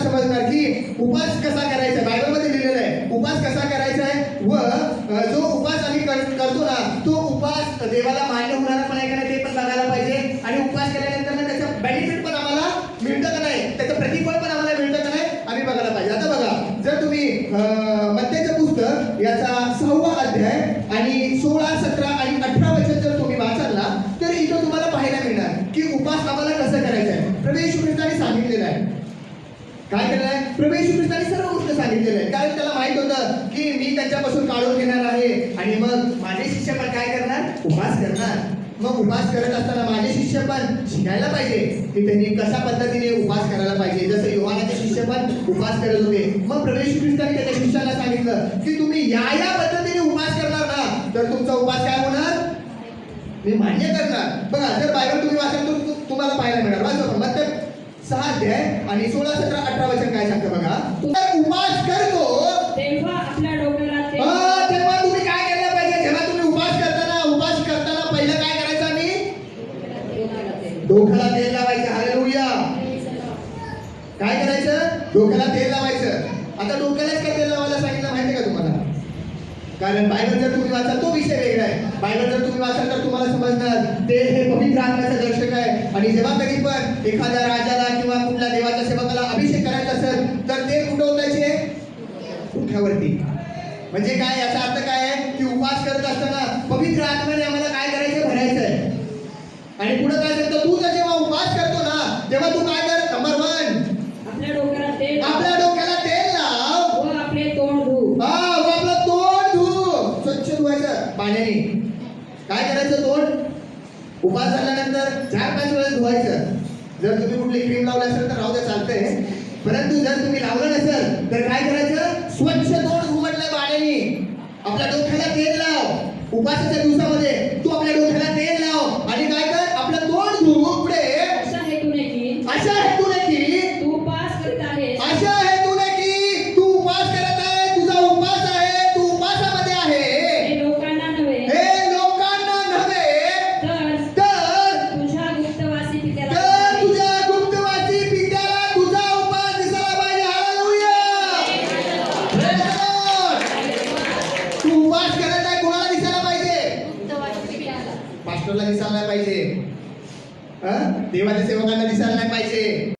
समजणार की उपास कसा करायचा, बायबलमध्ये लिहिलेला आहे उपास कसा करायचा आहे व जो उपास आम्ही करतो ना तो उपास देवाला मान्य होणार पण आहे का नाही ते पण बघायला पाहिजे आणि उपास केल्यानंतर ना त्याचं बेनिफिट पण आम्हाला मिळतं का नाही, त्याचं प्रतिफळ पण आम्हाला मिळतं का नाही आम्ही बघायला पाहिजे. आता बघा जर तुम्ही मत्तेचं पुस्तक याचा 6वा अध्याय आणि 16, 17 आणि 18 वचन जर तुम्ही वाचाल ना तर इथं तुम्हाला पाहायला मिळणार की उपास आम्हाला कसं करायचं आहे. प्रभू येशू ख्रिस्ताने सांगितलेलं आहे काय केलं आहे, प्रभू येशू ख्रिस्ताने सर्व गोष्ट सांगितलेलं आहे कारण त्याला माहित होतं की मी त्यांच्यापासून काढून घेणार आहे आणि मग माझे शिष्य पण काय करणार, उपास करणार. मग उपास करत असताना माझे शिष्य पण शिकायला पाहिजे की त्यांनी कशा पद्धतीने उपास करायला पाहिजे. जसं योहानाचे शिष्य पण उपास करत होते. मग प्रभू येशू ख्रिस्ताने त्याच्या शिष्याला सांगितलं की तुम्ही या पद्धतीने उपास करणार ना तर तुमचा उपास काय होणार, मी मान्य करणार. बघा जर बायबल तुम्ही वाचाल तर तुम्हाला पाहायला मिळणार. वाचा मत्ते 6 अध्याय आणि 16, 17, 18 वचन काय सांगतं बघा. उपास करतो तेव्हा आपल्या डोक्याला तेव्हा तुम्ही काय करायला पाहिजे, जेव्हा तुम्ही उपास करताना पहिलं काय करायचं आम्ही डोक्याला तेल लावायचं. हालेलुया. काय करायचं, डोक्याला तेल लावायचं. आता डोक्यालाच काय तेल लावायला सांगितलं माहिती का तुम्हाला, कारण बायबल जर तुम्ही वाचाल तो विषय वेगळा आहे. बायबल जर तुम्ही वाचाल तर तुम्हाला समजणार तेल हे पवित्र आत्म्याचं दर्शक आहे आणि जेव्हा कधी पण एखाद्या राजाला किंवा कुठल्या देवाच्या सेवकाला अभिषेक करायचा असेल तर ते कुठं ओतायचे, डोक्यावरती. म्हणजे काय, याचा अर्थ काय आहे की उपास करत असताना पवित्र आत्म्याने आम्हाला काय करायचं, भरायचं आहे. आणि पुढे काय सांगतं, तू तर जेव्हा उपास करतो ना तेव्हा तू काय कर, नंबर 1 आपल्या डोक्याला तेल लाव व आपले तोंड धु. आपलं तोंड धु, स्वच्छ धुवायचं पाण्याने. काय करायचं, तोंड उपास झाल्यानंतर 4-5 वेळेस धुवायचं. जर तुम्ही कुठली क्रीम लावली असेल तर राहू दे चालतंय, परंतु जर तुम्ही लावलं नसेल तर काय करायचं, स्वच्छ तोंड धु म्हटलंय पाण्याने. आपल्या डोक्याला तेल लाव. उपासाच्या दिवसामध्ये तू आपल्या डोक्याला तेल लाव आणि काय कर, आपलं तोंड धु. पुढे अशा हेतूने की तू उपास करीत आहेस, तू उपास करत आहे, तुझा उपास आहे, तू उपासामध्ये आहे. हे लोकांना नव्हे तर तुझ्या गुप्तवासी पित्याला तुझा उपास दिसायला पाहिजे. हालेलुया. तू उपास करत आहे, कोणाला दिसायला पाहिजे, पास्टरला दिसायला नाही पाहिजे, देवाच्या सेवकांना दिसायला नाही पाहिजे.